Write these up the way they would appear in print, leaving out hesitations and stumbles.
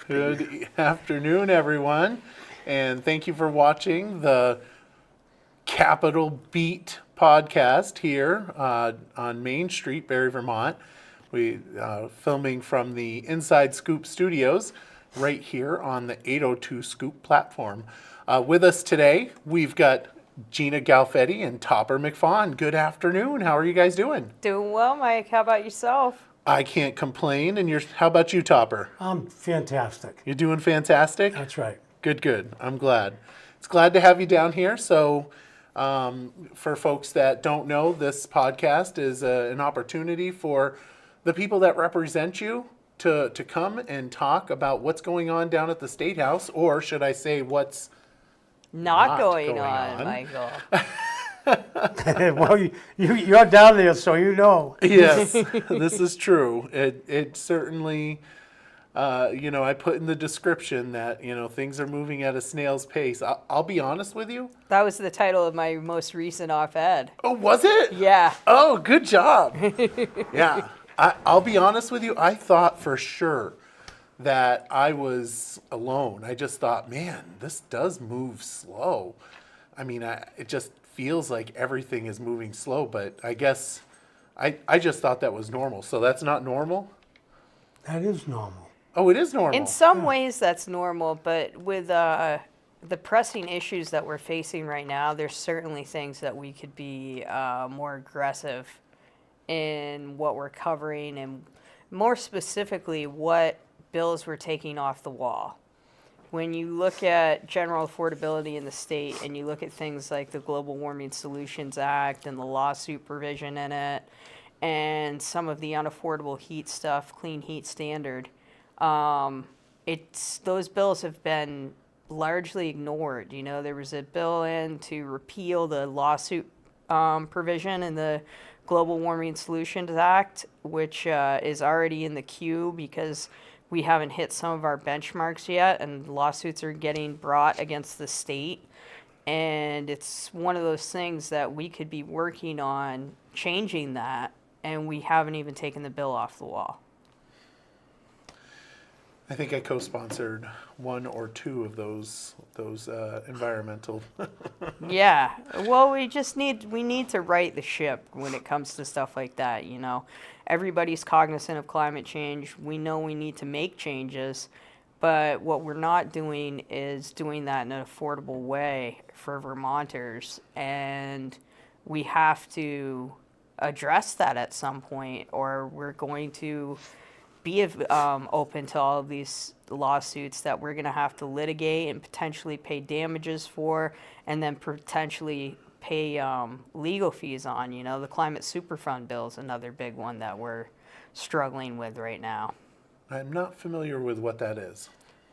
Good afternoon, everyone, and thank you for watching the Capital Beat podcast here on Main Street, Barrie, Vermont. We filming from the Inside Scoop Studios right here on the 802 Scoop platform. With us today, we've got Gina Galfetti and Topper McFaun. Good afternoon. How are you guys doing? Doing well, Mike. How about yourself? I can't complain. And how about you, Topper? Fantastic. You're doing fantastic? That's right. Good. I'm glad. It's glad to have you down here. So, for folks that don't know, this podcast is an opportunity for the people that represent you to come and talk about what's going on down at the State House, or should I say what's Not going on, Michael. Well, you're down there, so you know. Yes, this is true. It certainly, I put in the description that, things are moving at a snail's pace. I'll be honest with you. That was the title of my most recent op-ed. Oh, was it? Yeah. Oh, good job. Yeah. I'll be honest with you. I thought for sure that I was alone. I just thought, man, this does move slow. I mean, it just feels like everything is moving slow, but I guess I just thought that was normal. So that's not normal? That is normal. Oh, it is normal. In some ways, that's normal, but with the pressing issues that we're facing right now, there's certainly things that we could be more aggressive in what we're covering, and more specifically, what bills we're taking off the wall. When you look at general affordability in the state and you look at things like the Global Warming Solutions Act and the lawsuit provision in it and some of the unaffordable heat stuff, clean heat standard, those bills have been largely ignored. There was a bill in to repeal the lawsuit provision in the Global Warming Solutions Act, which is already in the queue because we haven't hit some of our benchmarks yet, and lawsuits are getting brought against the state. And it's one of those things that we could be working on changing that, and we haven't even taken the bill off the wall. I think I co-sponsored one or two of those environmental. Yeah. Well, we need to right the ship when it comes to stuff like that, Everybody's cognizant of climate change. We know we need to make changes, but what we're not doing is doing that in an affordable way for Vermonters, and we have to address that at some point, or we're going to be open to all of these lawsuits that we're going to have to litigate and potentially pay damages for, and then potentially pay legal fees on. The Climate Superfund bill is another big one that we're struggling with right now. I'm not familiar with what that is.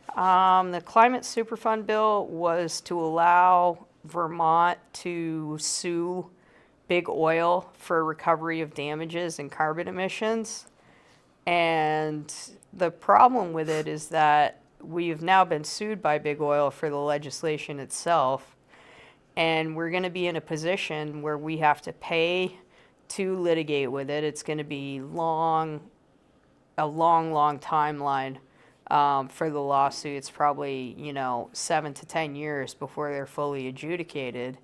The Climate Superfund bill was to allow Vermont to sue big oil for recovery of damages and carbon emissions. And the problem with it is that we've now been sued by big oil for the legislation itself. And we're going to be in a position where we have to pay to litigate with it. It's going to be a long timeline for the lawsuits, probably 7 to 10 years before they're fully adjudicated.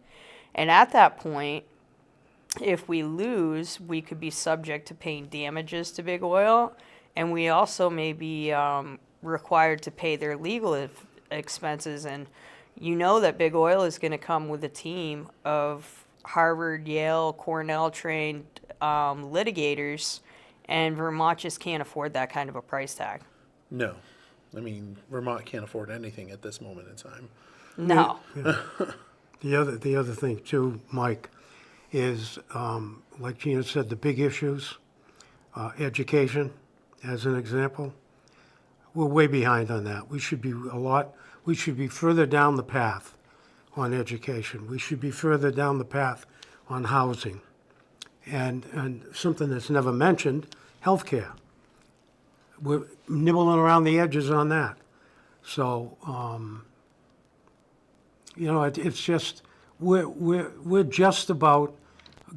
And at that point, if we lose, we could be subject to paying damages to big oil, and we also may be required to pay their legal expenses. And that big oil is going to come with a team of Harvard, Yale, Cornell trained litigators, and Vermont just can't afford that kind of a price tag. No. I mean, Vermont can't afford anything at this moment in time. No. Yeah. The other thing too, Mike, is like Gina said, the big issues, education, as an example. We're way behind on that. We should be further down the path on education. We should be further down the path on housing. And something that's never mentioned, healthcare. We're nibbling around the edges on that. So, it's just, we're just about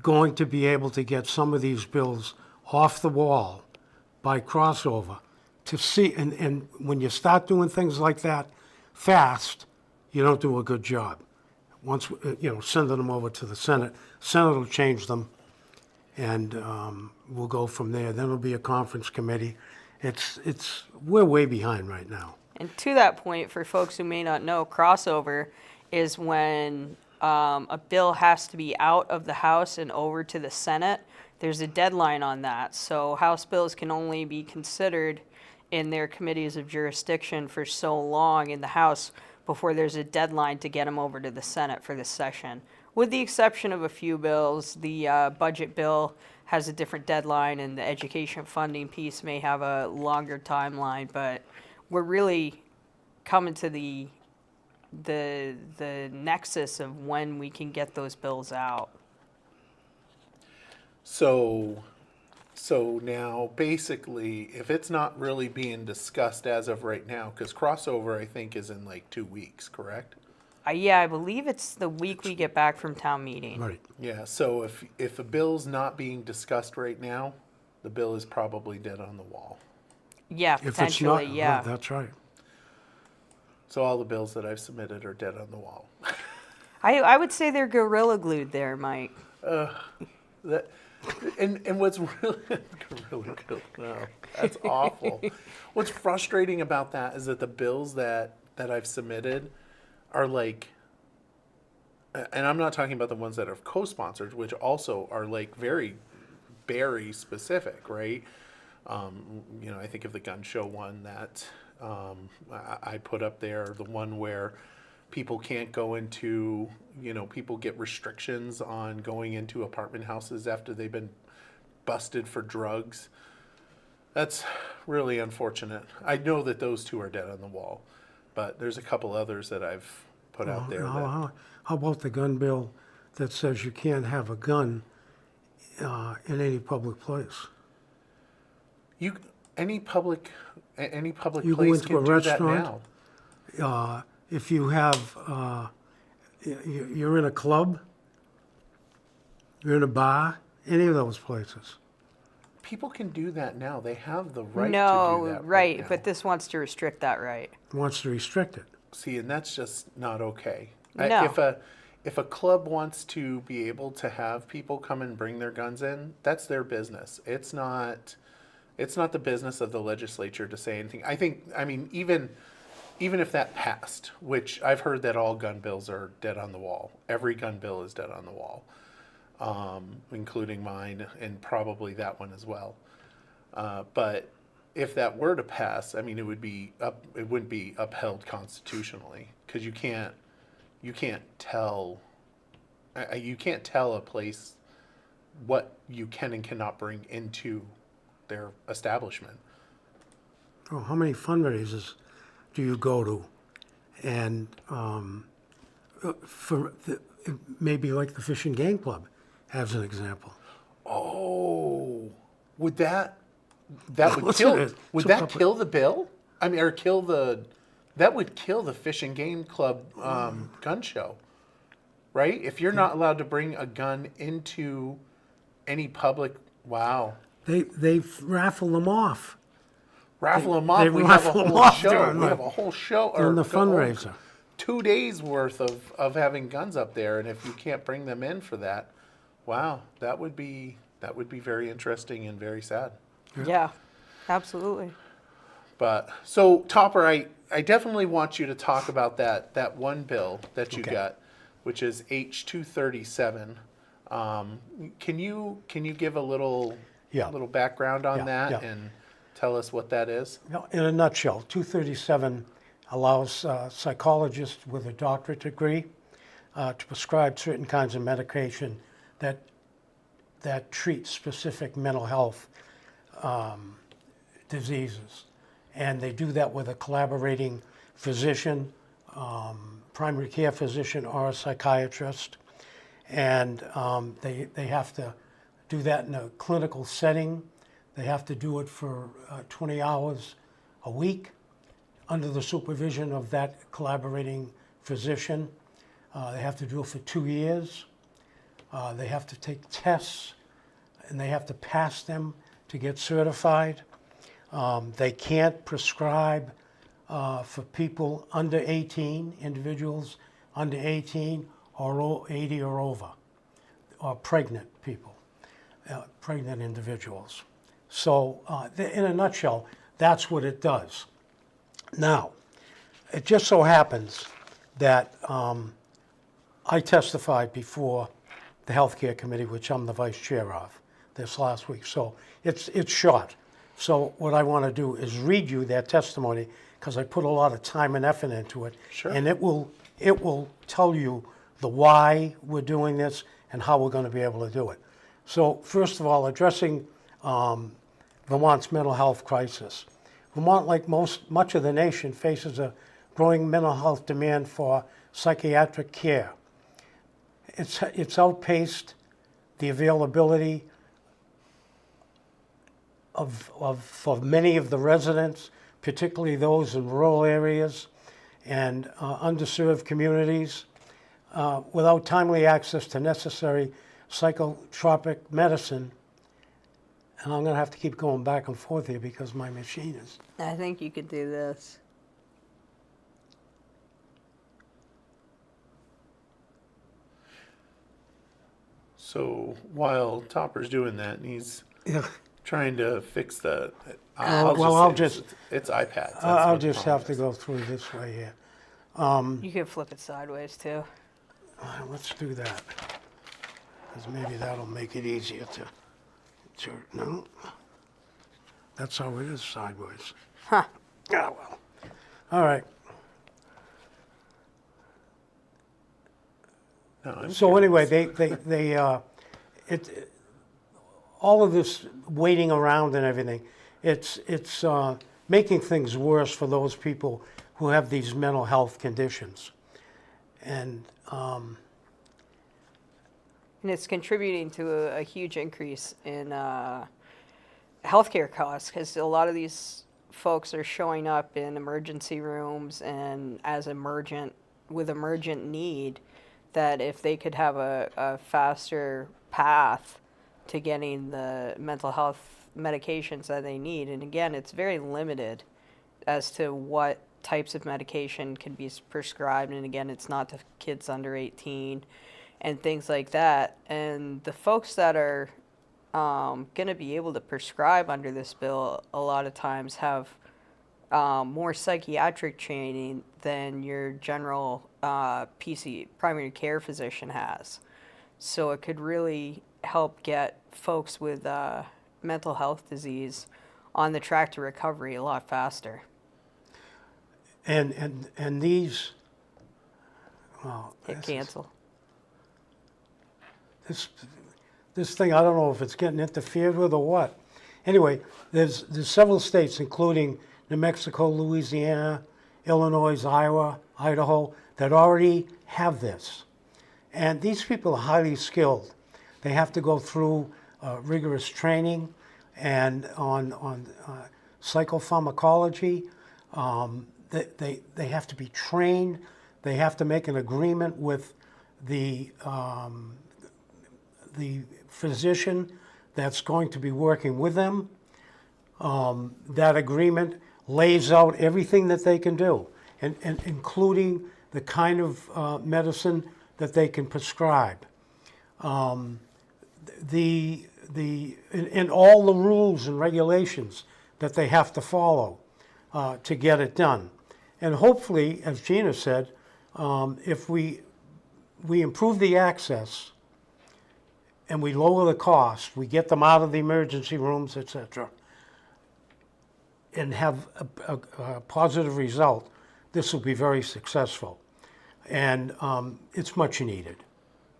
going to be able to get some of these bills off the wall by crossover to see, and when you start doing things like that fast, you don't do a good job. Once, sending them over to the Senate, Senate will change them, and we'll go from there. Then it'll be a conference committee. We're way behind right now. And to that point, for folks who may not know, crossover is when a bill has to be out of the House and over to the Senate. There's a deadline on that. So House bills can only be considered in their committees of jurisdiction for so long in the House before there's a deadline to get them over to the Senate for this session. With the exception of a few bills, the budget bill has a different deadline, and the education funding piece may have a longer timeline, but we're really coming to the nexus of when we can get those bills out. So now, basically, if it's not really being discussed as of right now, because crossover, I think, is in like 2 weeks, correct? Yeah, I believe it's the week we get back from town meeting. Right. Yeah, so if a bill's not being discussed right now, the bill is probably dead on the wall. Yeah, If it's potentially, not, yeah. that's right. So all the bills that I've submitted are dead on the wall. I would say they're gorilla glued there, Mike. That, and what's really gorilla glue, no, that's awful. What's frustrating about that is that the bills that I've submitted are like, and I'm not talking about the ones that are co-sponsored, which also are like very Barry specific, right? I think of the gun show one that I put up there, the one where people can't go into, people get restrictions on going into apartment houses after they've been busted for drugs. That's really unfortunate. I know that those two are dead on the wall, but there's a couple others that I've put out there. How about the gun bill that says you can't have a gun in any public place? Any public You go place into can a do that restaurant, now. If you have, you're in a club, you're in a bar, any of those places. People can do that now. They have the right to No, do that right, now. but this wants to restrict that right. Wants to restrict it. See, and that's just not okay. No. If a club wants to be able to have people come and bring their guns in, that's their business. It's not the business of the legislature to say anything. Even if that passed, which I've heard that all gun bills are dead on the wall. Every gun bill is dead on the wall, including mine and probably that one as well. But if that were to pass, it wouldn't be upheld constitutionally, because you can't tell a place what you can and cannot bring into their establishment. Oh, how many fundraisers do you go to? And maybe like the Fish and Game Club, as an example. Oh, would that would Listen, kill? it's Would a that couple- kill the bill? Or kill the? That would kill the Fish and Game Club gun show, right? If you're not allowed to bring a gun into any public, wow, They raffle them off raffle them off. they We have a raffle 'em whole off show. during We the- have a whole show during the go on. fundraiser. 2 days worth of having guns up there, and if you can't bring them in for that, wow, that would be very interesting and very sad. Yeah, absolutely. But so Topper, I definitely want you to talk about that one bill that you Okay. got, which is H-237. Can you give a little Yeah. background on Yeah, that yeah. and tell us what that is? No, in a nutshell, 237 allows psychologists with a doctorate degree to prescribe certain kinds of medication that treat specific mental health diseases. And they do that with a collaborating physician, primary care physician, or a psychiatrist. And they have to do that in a clinical setting. They have to do it for 20 hours a week under the supervision of that collaborating physician. They have to do it for 2 years. They have to take tests, and they have to pass them to get certified. They can't prescribe for people under 18, individuals under 18 or 80 or over, or pregnant people, pregnant individuals. So in a nutshell, that's what it does. Now, it just so happens that I testified before the Healthcare Committee, which I'm the vice chair of, this last week. So it's short. So what I want to do is read you their testimony, because I put a lot of time and effort into it. Sure. And it will tell you the why we're doing this and how we're going to be able to do it. So first of all, addressing Vermont's mental health crisis. Vermont, like much of the nation, faces a growing mental health demand for psychiatric care. It's outpaced the availability for many of the residents, particularly those in rural areas and underserved communities, without timely access to necessary psychotropic medicine. And I'm going to have to keep going back and forth here because my machine is... I think you could do this. So while Topper's doing that, and he's Yeah. trying to fix the. It's iPads. That's I'll what the just problem have to is. go through this way here. You can flip it sideways too. Let's do that. Because maybe that'll make it easier to... No? That's how it is, sideways. Huh. Ah, well. All right. No, I'm So anyway, curious. all of this waiting around and everything, it's making things worse for those people who have these mental health conditions. And it's contributing to a huge increase in healthcare costs, because a lot of these folks are showing up in emergency rooms and with emergent need, that if they could have a faster path to getting the mental health medications that they need. And again, it's very limited as to what types of medication can be prescribed. And again, it's not to kids under 18 and things like that. And the folks that are going to be able to prescribe under this bill a lot of times have more psychiatric training than your general primary care physician has. So it could really help get folks with mental health disease on the track to recovery a lot faster. and these... Well, Hit cancel. This thing, I don't know if it's getting interfered with or what. Anyway, there's several states, including New Mexico, Louisiana, Illinois, Iowa, Idaho, that already have this. And these people are highly skilled. They have to go through rigorous training and on psychopharmacology. They have to be trained. They have to make an agreement with the physician that's going to be working with them. That agreement lays out everything that they can do, and including the kind of medicine that they can prescribe. And all the rules and regulations that they have to follow to get it done. And hopefully, as Gina said, if we improve the access and we lower the cost, we get them out of the emergency rooms, et cetera, and have a positive result, this will be very successful. And it's much needed.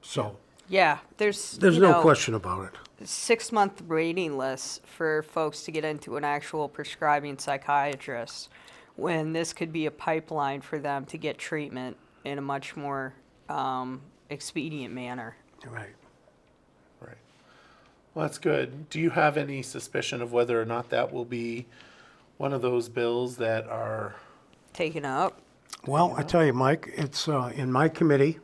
So Yeah, there's no question about it. 6-month waiting lists for folks to get into an actual prescribing psychiatrist, when this could be a pipeline for them to get treatment in a much more expedient manner. Right. Right. Well, that's good. Do you have any suspicion of whether or not that will be one of those bills that are... Taken up. Well, I tell you, Mike, it's in my committee,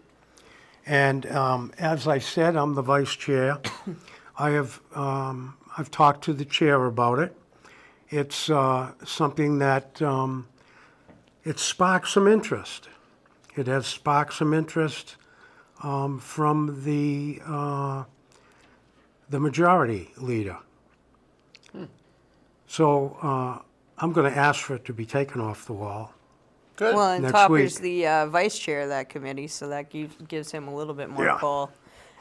and as I said, I'm the vice chair. I've talked to the chair about it, it's something that it sparks some interest. It has sparked some interest from the majority leader. So I'm going to ask for it to be taken off the wall. Good. Well, and Next Topper's week. the vice chair of that committee, so that gives him a little bit more Yeah. pull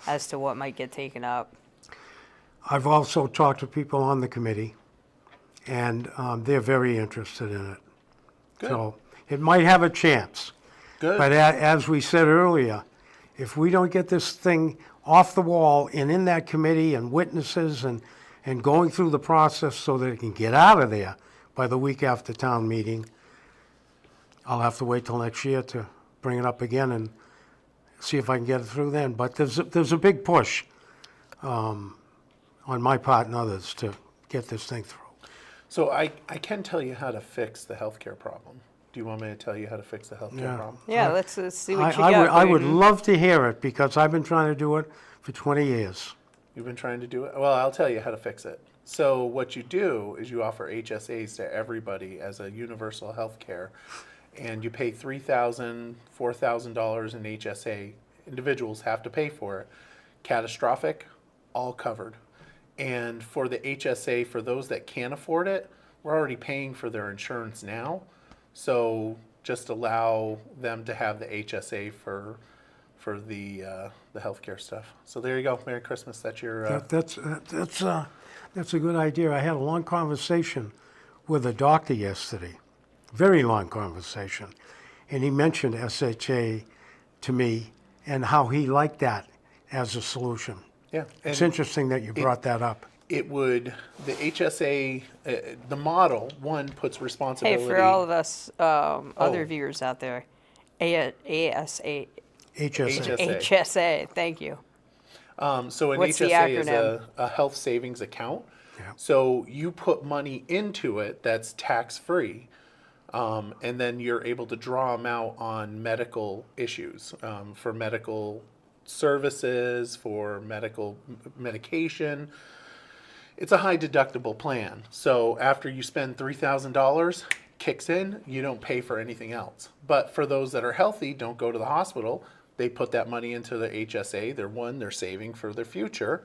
as to what might get taken up. I've also talked to people on the committee, and they're very interested in it. Good. So it might have a chance. Good. But as we said earlier, if we don't get this thing off the wall and in that committee and witnesses and going through the process so that it can get out of there by the week after town meeting, I'll have to wait till next year to bring it up again and see if I can get it through then. But there's a big push on my part and others to get this thing through. So I can tell you how to fix the healthcare problem. Do you want me to tell you how to fix the healthcare Yeah. problem? Yeah, let's see what you got. I would Braden. love to hear it because I've been trying to do it for 20 years. You've been trying to do it? Well, I'll tell you how to fix it. So what you do is you offer HSAs to everybody as a universal health care, and you pay $3,000, $4,000 in HSA. Individuals have to pay for it. Catastrophic, all covered. And for the HSA, for those that can't afford it, we're already paying for their insurance now. So just allow them to have the HSA for the healthcare stuff. So there you go. Merry Christmas. That's your. That's a good idea. I had a long conversation with a doctor yesterday, very long conversation, and he mentioned SHA to me and how he liked that as a solution. Yeah. It's and interesting that you brought that up. It would, the HSA, the model, one, puts Hey, responsibility. for all of us other Oh. viewers out there, ASA, HSA. HSA, thank you. So an What's the HSA is acronym? a health savings account. Yeah. So you put money into it that's tax-free, and then you're able to draw them out on medical issues, for medical services, for medication. It's a high deductible plan. So after you spend $3,000, kicks in, you don't pay for anything else. But for those that are healthy, don't go to the hospital, they put that money into the HSA. They're saving for their future,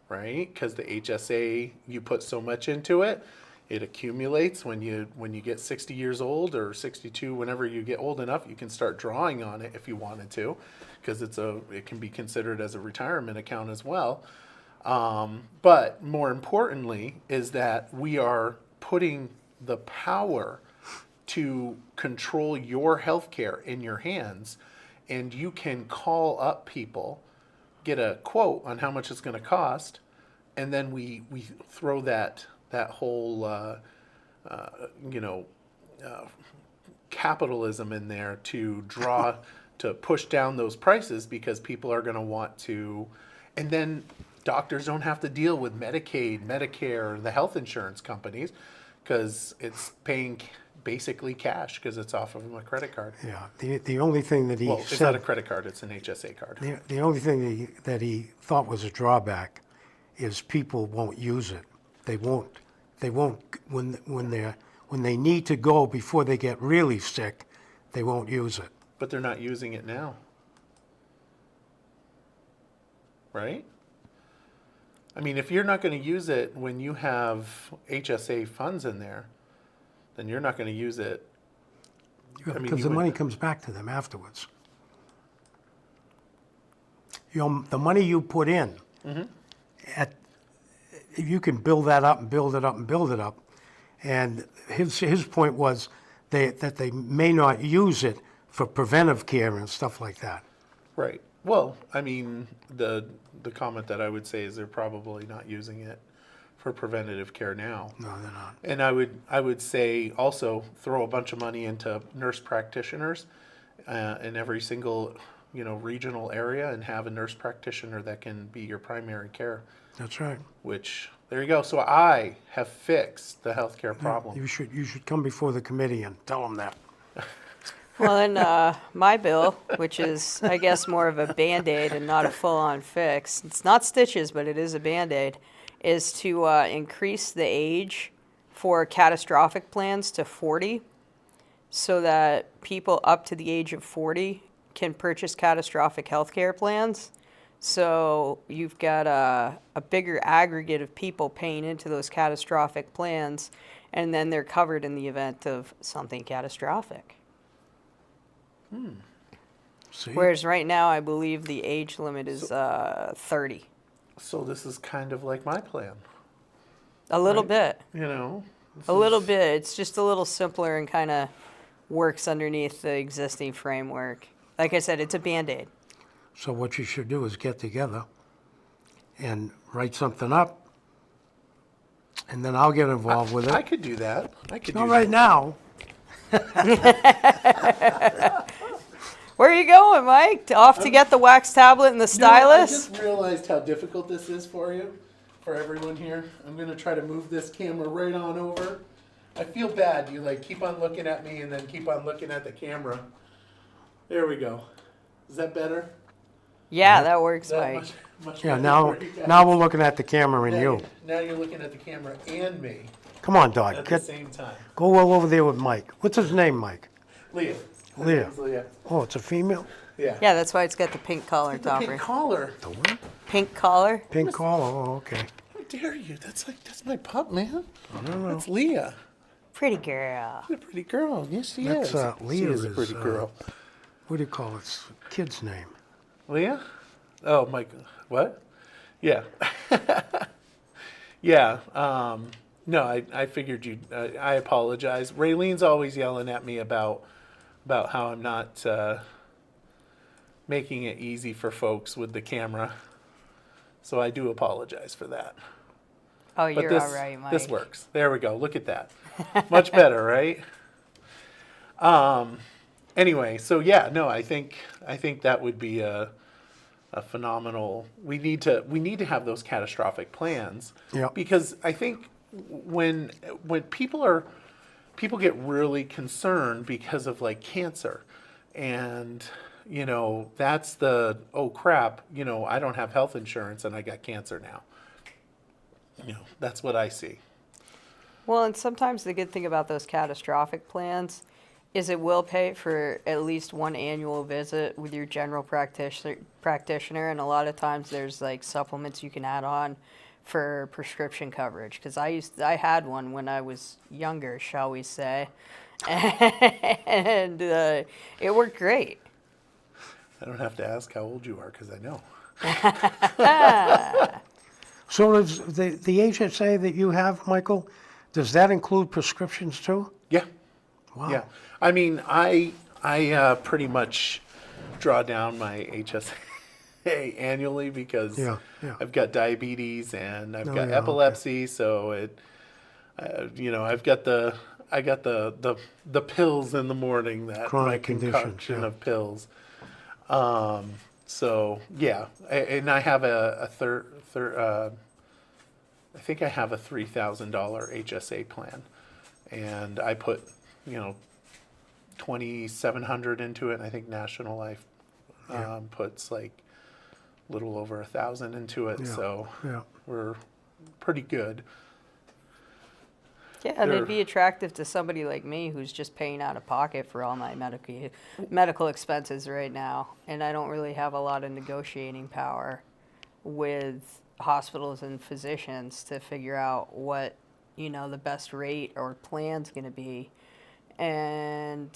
right? Because the HSA, you put so much into it, it accumulates. When you get 60 years old or 62, whenever you get old enough, you can start drawing on it if you wanted to, because it can be considered as a retirement account as well. But more importantly is that we are putting the power to control your healthcare in your hands, and you can call up people, get a quote on how much it's going to cost, and then we throw that whole capitalism in there to draw to push down those prices, because people are going to want to, and then doctors don't have to deal with Medicaid, Medicare, the health insurance companies, because it's paying basically cash because it's off of a credit card. Yeah. The only thing that he Well, it's said. not a credit card, it's an HSA card. The only thing that he thought was a drawback is people won't use it. They won't when they need to go before they get really sick, they won't use it. But they're not using it now. Right? I mean, if you're not going to use it when you have HSA funds in there, then you're not going to use it. I mean, Because you the would- money comes back to them afterwards. The money you put in, you can build that up and build it up and build it up. And his point was that they may not use it for preventive care and stuff like that. Right. Well, I mean, the comment that I would say is they're probably not using it for preventative care now. No, they're not. And I would say also throw a bunch of money into nurse practitioners in every single regional area, and have a nurse practitioner that can be your primary care. That's right. Which, there you go. So I have fixed the healthcare problem. You should come before the committee and tell them that. Well, then my bill, which is, I guess, more of a Band-Aid and not a full-on fix, it's not stitches, but it is a Band-Aid, is to increase the age for catastrophic plans to 40 so that people up to the age of 40 can purchase catastrophic healthcare plans. So you've got a bigger aggregate of people paying into those catastrophic plans, and then they're covered in the event of something catastrophic. See? Whereas right now, I believe the age limit is 30. So this is kind of like my plan, A little Right. bit. you know? A little bit. It's just a little simpler and kind of works underneath the existing framework. Like I said, it's a Band-Aid. So what you should do is get together and write something up, and then I'll get involved with I it. could do that. I could Not do right now. Where are you going, Mike? Off to get the wax tablet and the No, I stylus? just realized how difficult this is for you, for everyone here. I'm gonna try to move this camera right on over. I feel bad. You like keep on looking at me and then keep on looking at the camera. There we go. Is that better? Yeah, that works, Is that Mike. much Yeah, better now, for you guys? now we're looking at the camera and Now you. Now you're looking at the camera and me Come on, Doc, at the get, same time. go all over there with Mike. What's his name, Mike? Leah. Her Leah. name's Leah. Oh, it's a female? Yeah. Yeah, that's why it's got the pink collar The pink topper. collar. The what? Pink collar? Pink collar, oh, okay. How dare you? That's my pup, man. I don't know. That's Leah. Pretty girl. She's a pretty girl. Yes, she That's, is. She Leah is a pretty is, girl. What do you call it? It's a kid's name. Leah? Oh, Mike. What? Yeah. Yeah. No, I figured you. I apologize. Raylene's always yelling at me about how I'm not making it easy for folks with the camera. So I do apologize for that. Oh, But you're this all right, Mike. this works. There we go. Look at that. Much better, right? Anyway, so yeah, no, I think that would be a phenomenal. We need to have those catastrophic plans. Yeah. Because I think when people get really concerned because of like cancer, and that's the, oh crap, I don't have health insurance and I got cancer now. That's what I see. Well, and sometimes the good thing about those catastrophic plans is it will pay for at least one annual visit with your general practitioner, and a lot of times there's like supplements you can add on for prescription coverage. Because I had one when I was younger, shall we say, and it worked great. I don't have to ask how old you are because I know. So does the HSA that you have, Michael, does that include prescriptions too? Yeah. Wow. Yeah. I mean, I pretty much draw down my HSA annually because Yeah, yeah. I've got diabetes and I've Oh, got yeah, okay. epilepsy, so I've got the pills in the morning, that Chronic my conditions, concoction yeah. of pills. So yeah, and I have a I think I have a $3,000 HSA plan, and I put $2,700 into it. And I think National Life puts like a little over 1,000 into it, Yeah, so yeah. we're pretty good. Yeah, and They're- it'd be attractive to somebody like me who's just paying out of pocket for all my medical expenses right now, and I don't really have a lot of negotiating power with hospitals and physicians to figure out what the best rate or plan's going to be, and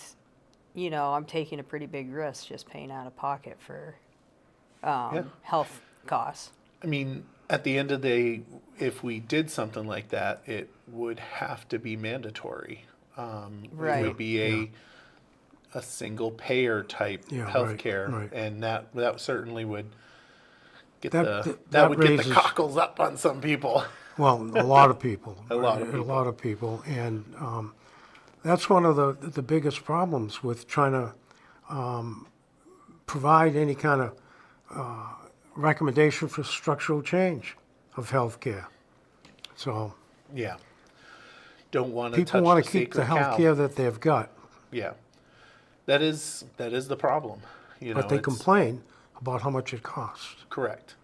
I'm taking a pretty big risk just paying out of pocket for health costs. I mean, at the end of the day, if we did something like that, it would have to be mandatory. It Right. would be a single payer type Yeah, right, healthcare, right. and that certainly would get That that would get the raises- cockles up on some people. Well, a lot of people. A lot of people. A lot of people. And that's one of the biggest problems with trying to provide any kind of recommendation for structural change of healthcare. So Yeah, don't want to people touch want the to keep the sacred cow. healthcare that they've got, Yeah, that is the problem. but they it's- complain about how much it costs. Correct.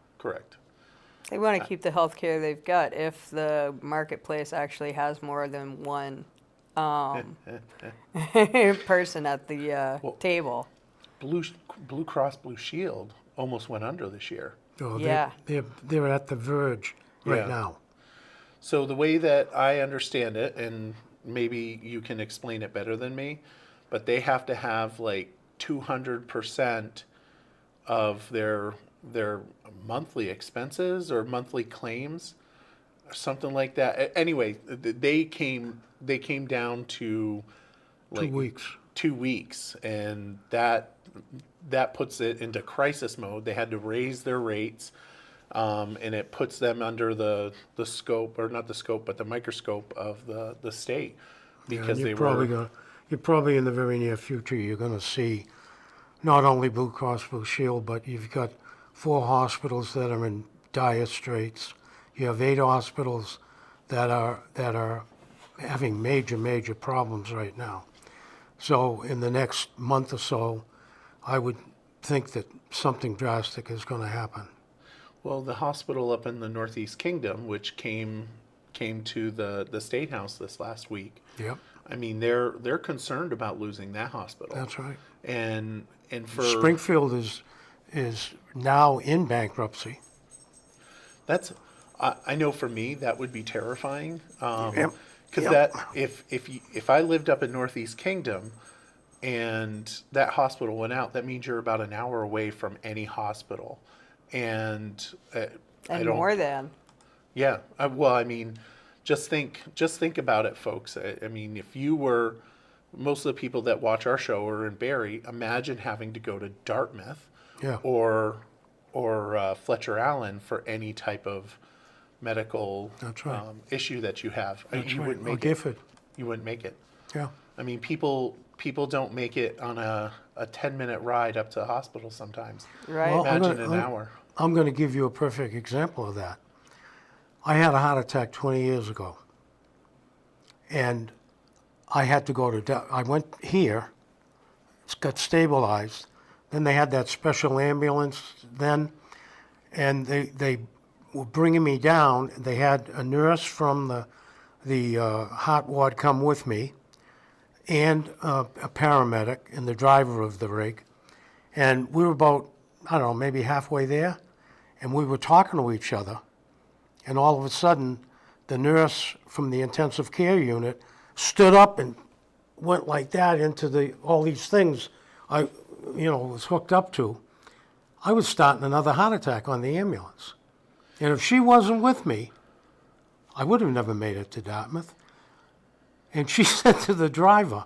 They want to keep the health care they've got if the marketplace actually has more than one person at the table. Blue Blue Cross Blue Shield almost went under this year. So Yeah. they're at the verge right Yeah. now. So the way that I understand it, and maybe you can explain it better than me, but they have to have like 200% of their monthly expenses or monthly claims, or something like that. Anyway, they came down to like 2 weeks. 2 weeks, and that puts it into crisis mode. They had to raise their rates, and it puts them under the scope, or not the scope, but the microscope of the state, because Yeah, they you're probably in the very near future, you're going to see not only Blue Cross Blue Shield, but you've got 4 hospitals that are in dire straits. You have 8 hospitals that are having major problems right now. So in the next month or so, I would think that something drastic is going to happen. Well, the hospital up in the Northeast Kingdom, which came to the State House this last week. Yep, I mean, they're concerned about losing that hospital. that's right. And for Springfield is now in bankruptcy. that's, I know for me that would be terrifying. Yep. Because Yep. that if I lived up in Northeast Kingdom, and that hospital went out, that means you're about an hour away from any hospital, and I And don't. more than. Yeah. Well, I mean, just think about it, folks. I mean, if you were, most of the people that watch our show are in Barrie. Imagine having to go to Dartmouth, Yeah. or Fletcher Allen for any type of medical That's right. issue that you have. That's You right. wouldn't Or make it. Gifford. You wouldn't make it. Yeah. I mean, people don't make it on a 10-minute ride up to a hospital sometimes. Right. Well, Imagine an hour. I'm going to give you a perfect example of that. I had a heart attack 20 years ago, and I had to go to. I went here, got stabilized. Then they had that special ambulance then, and they were bringing me down. They had a nurse from the heart ward come with me, and a paramedic and the driver of the rig, and we were about, I don't know, maybe halfway there, and we were talking to each other, and all of a sudden, the nurse from the intensive care unit stood up and went like that into all these things I was hooked up to. I was starting another heart attack on the ambulance. And if she wasn't with me, I would have never made it to Dartmouth. And she said to the driver,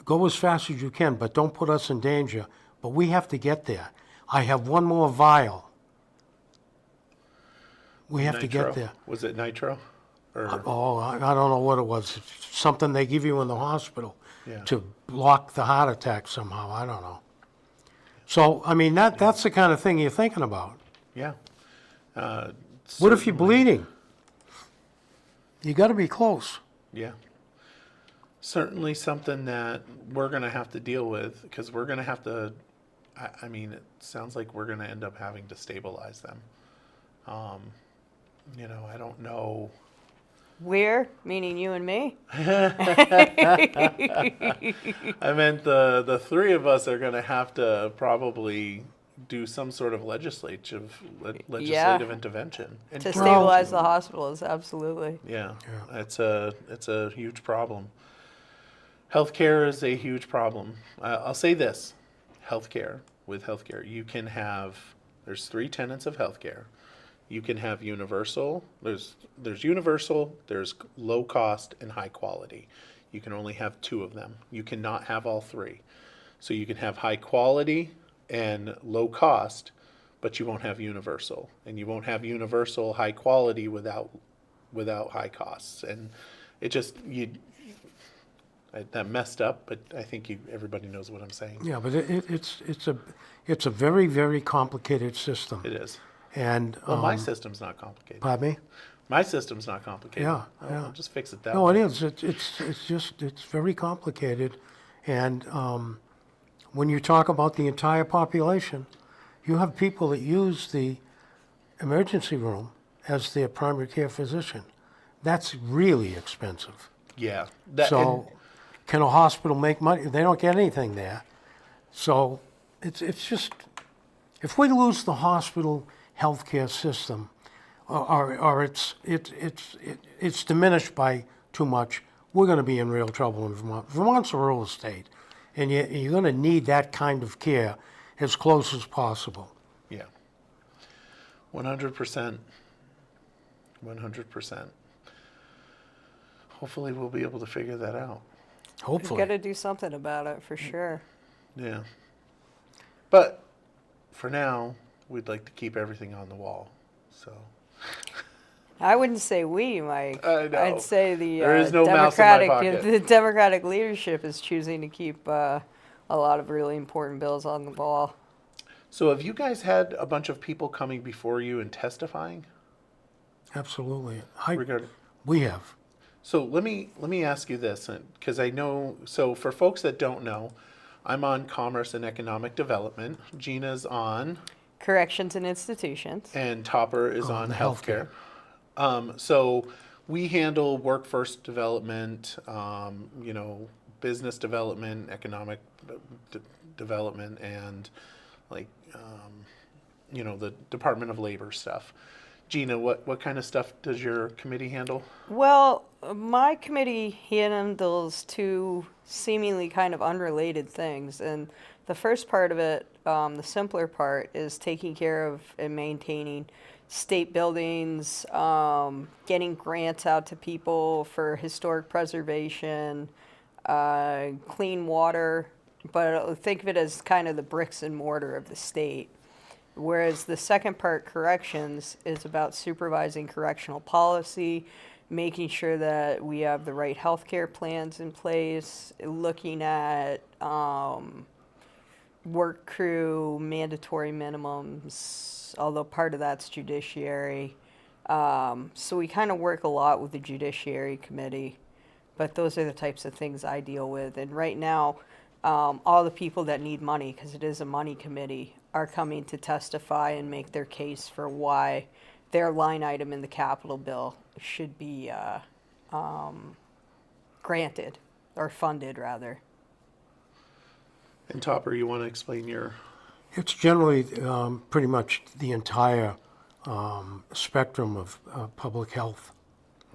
"Go as fast as you can, but don't put us in danger. But we have to get there. I have one more vial. We have to Nitro. get there." Was it nitro? Or Oh, I don't know what it was. It's something they give you in the hospital Yeah. to block the heart attack somehow. I don't know. So, I mean, that's the kind of thing you're thinking about. yeah. What if you're Certainly. bleeding? You got to be close. Yeah. Certainly something that we're going to have to deal with, because we're going to have to, I mean, it sounds like we're going to end up having to stabilize them. I don't know. We're, meaning you and me. I meant the three of us are going to have to probably do some sort of legislative intervention. And To stabilize the hospitals, absolutely. yeah, it's a huge problem. Healthcare is a huge problem. I'll say this: with healthcare, you can have. There's 3 tenets of healthcare. You can have universal. There's universal. There's low cost and high quality. You can only have 2 of them. You cannot have all 3. So you can have high quality and low cost, but you won't have universal, and you won't have universal high quality without high costs. And it just that messed up, but I think everybody knows what I'm saying. Yeah, but it's a very, very complicated system. It is. And Well, my system's not complicated. pardon me? My system's not complicated. Yeah, I'll just fix it that No, way. it is. It's very complicated. And when you talk about the entire population, you have people that use the emergency room as their primary care physician. That's really expensive. Yeah. So can a hospital make money? They don't get anything there. So it's just, if we lose the hospital healthcare system, or it's diminished by too much, we're going to be in real trouble in Vermont. Vermont's a rural state, and you're going to need that kind of care as close as possible. Yeah. 100%. 100%. Hopefully we'll be able to figure that out. We've Hopefully. got to do something about it for sure. Yeah. But for now, we'd like to keep everything on the wall. So I wouldn't say we, Mike. I know. I'd say the There is no mouse in my Democratic pocket. the Democratic leadership is choosing to keep a lot of really important bills on the wall. So have you guys had a bunch of people coming before you and testifying Absolutely. regarding? We have. So let me ask you this, because I know. So for folks that don't know, I'm on Commerce and Economic Development. Gina's on, Corrections and institutions. and Topper is on the healthcare. So we handle workforce development, business development, economic development, and like the Department of Labor stuff. Gina, what kind of stuff does your committee handle? Well, my committee handles two seemingly kind of unrelated things. And the first part of it, the simpler part, is taking care of and maintaining state buildings, getting grants out to people for historic preservation, clean water. But think of it as kind of the bricks and mortar of the state. Whereas the second part, corrections, is about supervising correctional policy, making sure that we have the right healthcare plans in place, looking at work crew, mandatory minimums, although part of that's judiciary. So we kind of work a lot with the Judiciary Committee, but those are the types of things I deal with. And right now, all the people that need money, because it is a money committee, are coming to testify and make their case for why their line item in the capital bill should be granted, or funded rather. And Topper, you want to explain your? It's generally pretty much the entire spectrum of public health.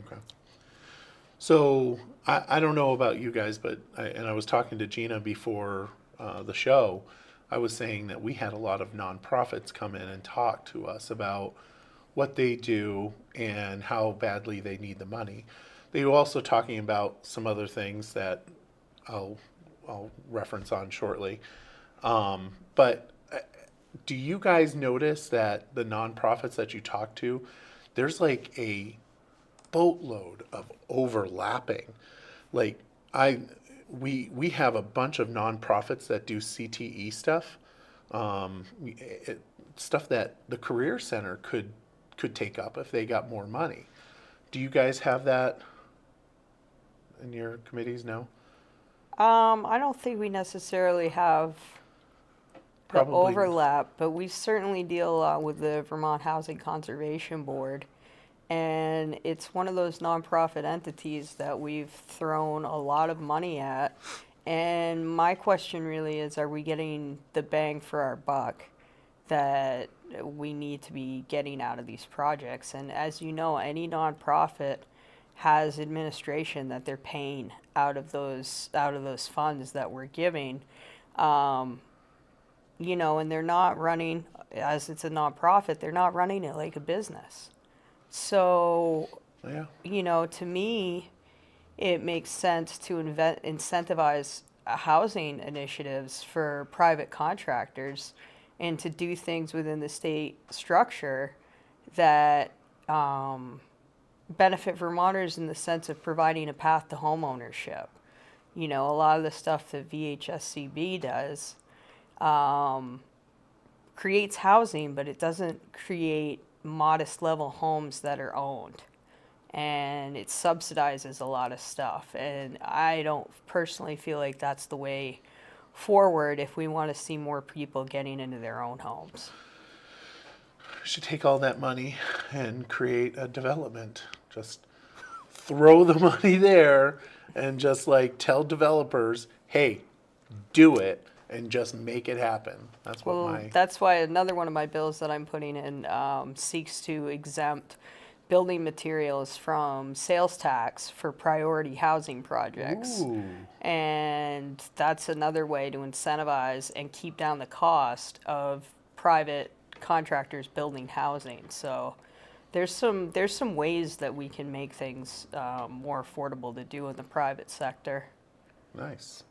Okay. So I don't know about you guys, but I was talking to Gina before the show. I was saying that we had a lot of nonprofits come in and talk to us about what they do and how badly they need the money. They were also talking about some other things that I'll reference on shortly. But do you guys notice that the nonprofits that you talk to, there's like a boatload of overlapping? Like we have a bunch of nonprofits that do CTE stuff, stuff that the Career Center could take up if they got more money. Do you guys have that in your committees? No? I don't think we necessarily have the Probably. overlap, but we certainly deal a lot with the Vermont Housing Conservation Board. And it's one of those nonprofit entities that we've thrown a lot of money at. And my question really is, are we getting the bang for our buck that we need to be getting out of these projects? And as you know, any nonprofit has administration that they're paying out of those funds that we're giving. And they're not running, as it's a nonprofit, they're not running it like a business. So, Yeah. To me, it makes sense to incentivize housing initiatives for private contractors and to do things within the state structure that benefit Vermonters in the sense of providing a path to homeownership. A lot of the stuff that VHSCB does creates housing, but it doesn't create modest level homes that are owned, and it subsidizes a lot of stuff, and I don't personally feel like that's the way forward if we want to see more people getting into their own homes. should take all that money and create a development. Just throw the money there and just like tell developers, hey, do it and just make it happen. That's what Well, my that's why another one of my bills that I'm putting in seeks to exempt building materials from sales tax for priority housing projects. Ooh. And that's another way to incentivize and keep down the cost of private contractors building housing. So there's some ways that we can make things more affordable to do in the private sector. Nice.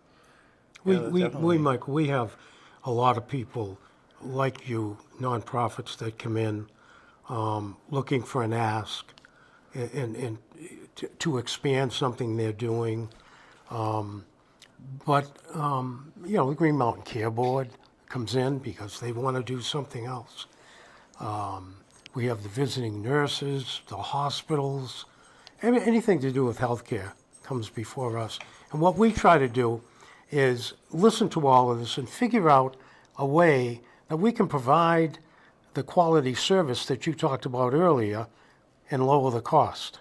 We, Yeah, we, definitely. Michael, we have a lot of people like you, nonprofits that come in looking for an ask and to expand something they're doing. But the Green Mountain Care Board comes in because they want to do something else. We have the visiting nurses, the hospitals, anything to do with healthcare comes before us. And what we try to do is listen to all of this and figure out a way that we can provide the quality service that you talked about earlier and lower the cost.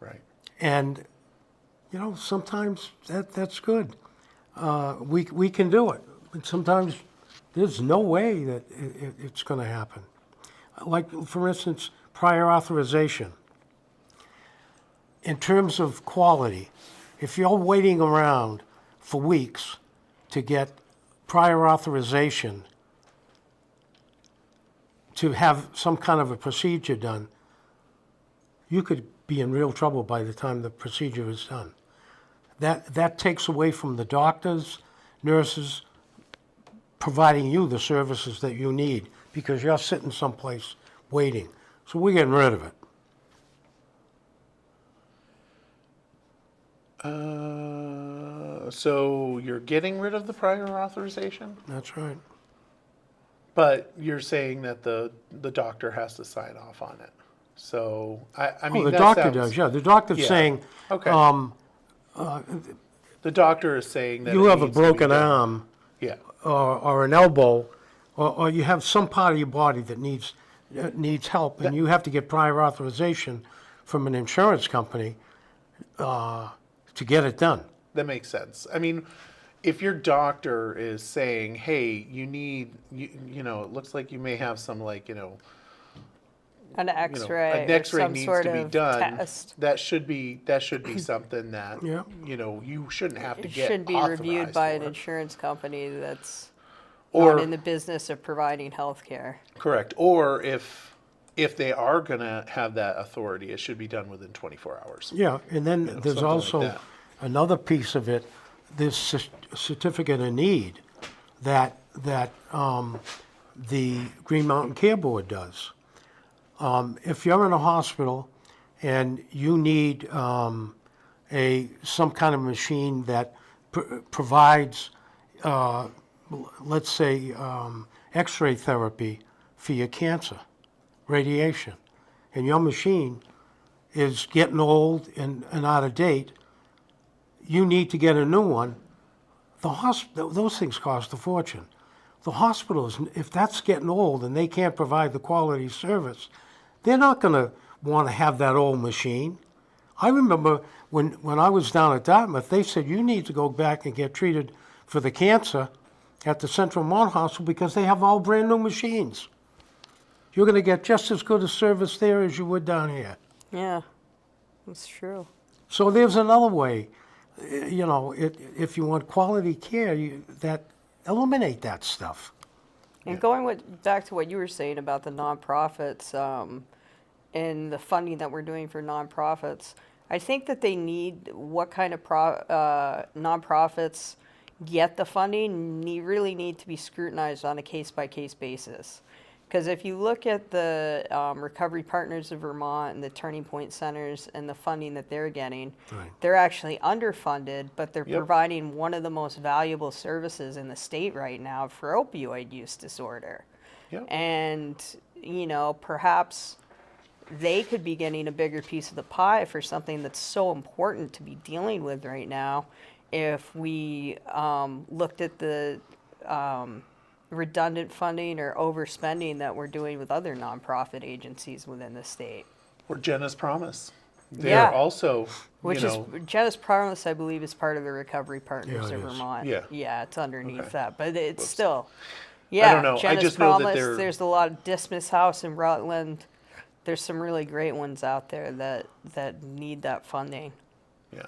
Right. And, sometimes that's good. We can do it. And sometimes there's no way that it's going to happen. Like, for instance, prior authorization. In terms of quality, if you're waiting around for weeks to get prior authorization to have some kind of a procedure done, you could be in real trouble by the time the procedure is done. That takes away from the doctors, nurses, providing you the services that you need because you're sitting someplace waiting. So we're getting rid of it. So you're getting rid of the prior authorization, That's right. but you're saying that the doctor has to sign off on it. So I mean, The that doctor sounds- does, yeah. The doctor's Yeah. saying, Okay. The doctor is saying that you it have a needs to be broken done. arm Yeah. or an elbow, or you have some part of your body that needs help, and you have to get prior authorization from an insurance company to get it done. That makes sense. I mean, if your doctor is saying, "Hey, it looks like you may have some An X-ray, an or X-ray some needs sort to be of done," test. that should be something that Yeah. you shouldn't have to It get should be reviewed authorized by for an it. insurance company that's Or not in the business of providing health care. correct. Or if they are gonna have that authority, it should be done within 24 hours. Yeah, and then know, there's something like also that. another piece of it, this certificate of need that the Green Mountain Care Board does. If you're in a hospital and you need some kind of machine that provides, let's say, X-ray therapy for your cancer, radiation, and your machine is getting old and out of date, you need to get a new one. Those things cost a fortune. The hospitals, if that's getting old and they can't provide the quality service, they're not going to want to have that old machine. I remember when I was down at Dartmouth, they said you need to go back and get treated for the cancer at the Central Mount Hospital because they have all brand new machines. You're going to get just as good a service there as you would down here. Yeah, that's true. So there's another way, if you want quality care, eliminate that stuff. And going back to what you were saying about the nonprofits and the funding that we're doing for nonprofits, I think that they need what kind of nonprofits get the funding really need to be scrutinized on a case-by-case basis. Because if you look at the Recovery Partners of Vermont and the Turning Point Centers and the funding that they're getting, Right. they're actually underfunded, but they're Yep. providing one of the most valuable services in the state right now for opioid use disorder. Yep. And, perhaps they could be getting a bigger piece of the pie for something that's so important to be dealing with right now if we looked at the redundant funding or overspending that we're doing with other nonprofit agencies within the state. Or Jenna's Promise. They're Yeah. also, Which you is, know, Jenna's Promise, I believe, is part of the Recovery Partners Yeah, of it is. Vermont. Yeah. Yeah, it's underneath Okay. that, but it's Whoops. still, yeah. don't know. I Jenna's just know that Promise, they're- there's a lot of Dismas House in Rutland. There's some really great ones out there that need that funding. yeah.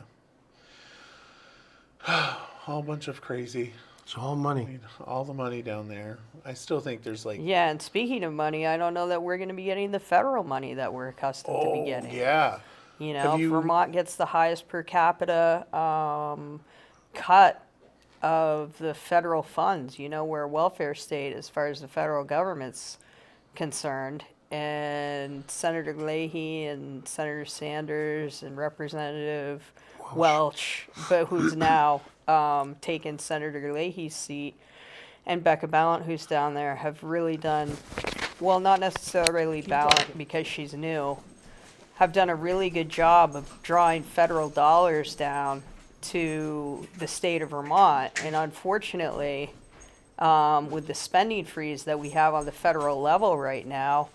Whole bunch of crazy. It's all I money. mean, all the money down there. I still think there's like, Yeah, and speaking of money, I don't know that we're going to be getting the federal money that we're accustomed to be oh, getting. yeah. You know, Have you- Vermont gets the highest per capita cut of the federal funds. You know, we're a welfare state as far as the federal government's concerned. And Senator Leahy and Senator Sanders and Representative Welch, but who's now taken Senator Leahy's seat, and Becca Ballant, who's down there, have really done, well, not necessarily Ballant because she's new, have done a really good job of drawing federal dollars down to the state of Vermont. And unfortunately, with the spending freeze that we have on the federal level right now,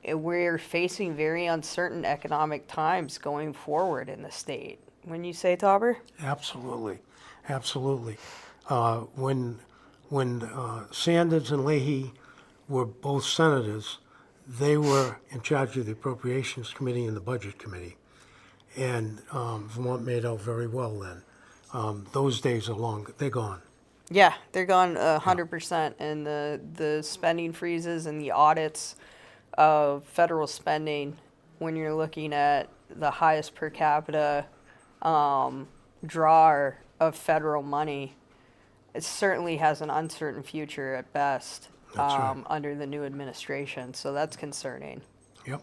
we're facing very uncertain economic times going forward in the state. Wouldn't you say, Tauber? Absolutely, absolutely. When Sanders and Leahy were both senators, they were in charge of the Appropriations Committee and the Budget Committee. And Vermont made out very well then. Those days are long, they're gone. Yeah, they're gone 100%. And the spending freezes and the audits of federal spending, when you're looking at the highest per capita drawer of federal money, it certainly has an uncertain future at best That's right. under the new administration. So that's concerning. Yep.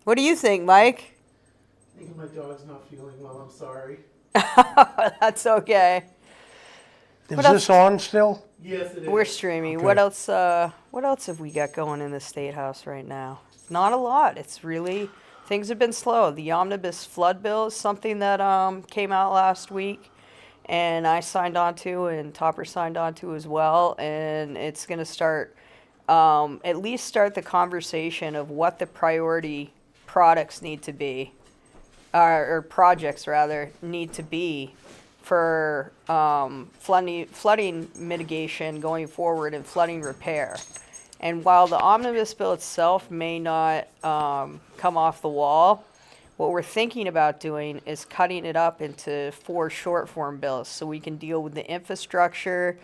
What do you think, Mike? I think my dog's not feeling well. I'm sorry. That's okay. Is What else? this on still? Yes, it is. We're streaming. Okay. What else? What else have we got going in the State House right now? Not a lot. It's really, things have been slow. The omnibus flood bill is something that came out last week, and I signed on to, and Topper signed on to as well. And it's going to start, at least start the conversation of what the priority products need to be, or projects rather need to be for flooding mitigation going forward and flooding repair. And while the omnibus bill itself may not come off the wall, what we're thinking about doing is cutting it up into 4 short form bills so we can deal with the infrastructure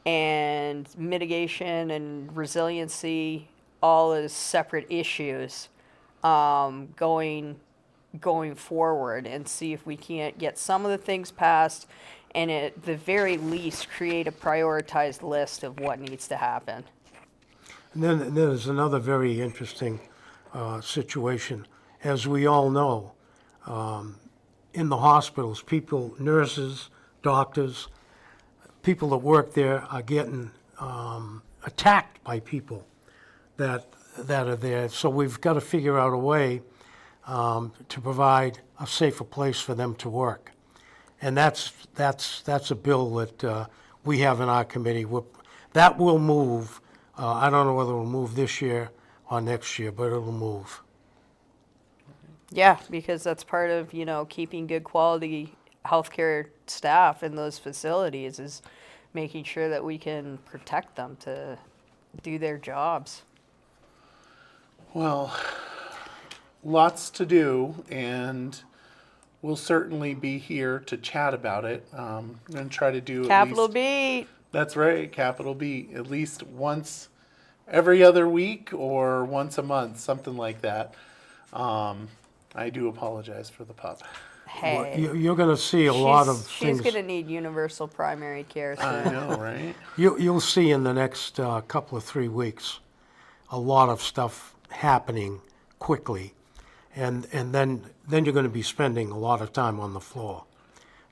and mitigation and resiliency all as separate issues going forward, and see if we can't get some of the things passed and at the very least create a prioritized list of what needs to happen. And then there's another very interesting situation. As we all know, in the hospitals, people, nurses, doctors, people that work there are getting attacked by people that are there. So we've got to figure out a way to provide a safer place for them to work. And that's a bill that we have in our committee. That will move. I don't know whether it'll move this year or next year, but it'll move. Yeah, because that's part of, keeping good quality healthcare staff in those facilities, is making sure that we can protect them to do their jobs. Well, lots to do, and we'll certainly be here to chat about it. I'm going to try to do Capital at least, B. That's right, capital B, at least once every other week or once a month, something like that. I do apologize for the pup. Hey, You're going to see a lot of she's things. going to need universal primary care I soon. know, right? You'll see in the next couple of 3 weeks a lot of stuff happening quickly. And then you're going to be spending a lot of time on the floor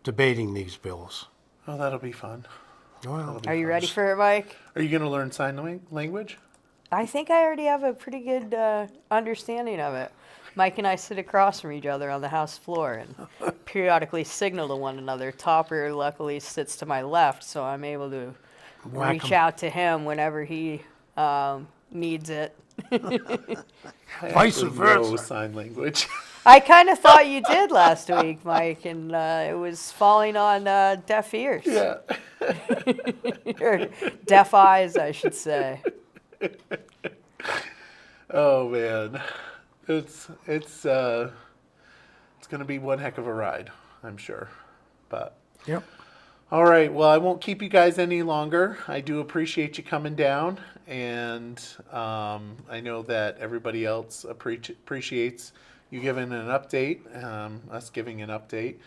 debating these bills. Oh, that'll be fun. Well, Are you ready for it, Mike? Are you going to learn sign language? I think I already have a pretty good understanding of it. Mike and I sit across from each other on the house floor and periodically signal to one another. Topper luckily sits to my left, so I'm able to Whack reach 'em. out to him whenever he needs it. I Vice actually versa. know sign language. I kind of thought you did last week, Mike, and it was falling on deaf ears. Yeah. Or deaf eyes, I should say. Oh man, it's gonna be one heck of a ride, I'm sure. But Yep. all right, well, I won't keep you guys any longer. I do appreciate you coming down, and I know that everybody else appreciates you giving an update, us giving an update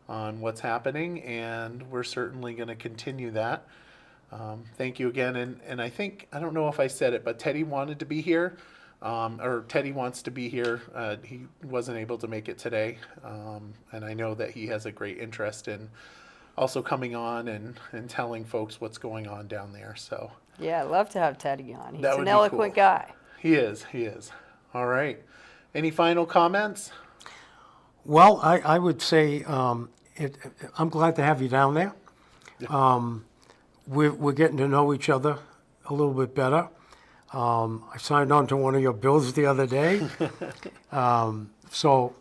on what's happening, and we're certainly going to continue that. Thank you again, and I think, I don't know if I said it, but Teddy wanted to be here, or Teddy wants to be here. He wasn't able to make it today, and I know that he has a great interest in also coming on and telling folks what's going on down there. So Yeah, I'd love to have Teddy on. He's That would an be eloquent cool. guy. he is. All right. Any final comments? Well, I would say I'm glad to have you down there. We're getting to know each other a little bit better. I signed on to one of your bills the other day. So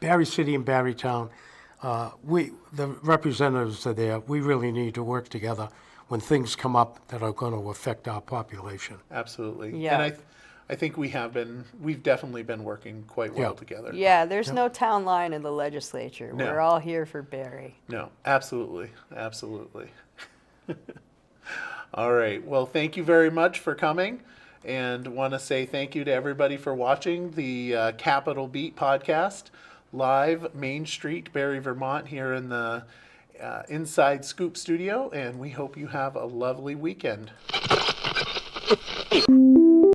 Barry City and Barrytown, the representatives are there. We really need to work together when things come up that are going to affect our population. Absolutely. Yeah. And I think we've definitely been working quite well Yeah. together. Yeah, there's no town line in the legislature. No. We're all here for Barry. No, absolutely. All right. Well, thank you very much for coming, and want to say thank you to everybody for watching the Capital Beat podcast, live Main Street, Barry, Vermont, here in the Inside Scoop studio, and we hope you have a lovely weekend.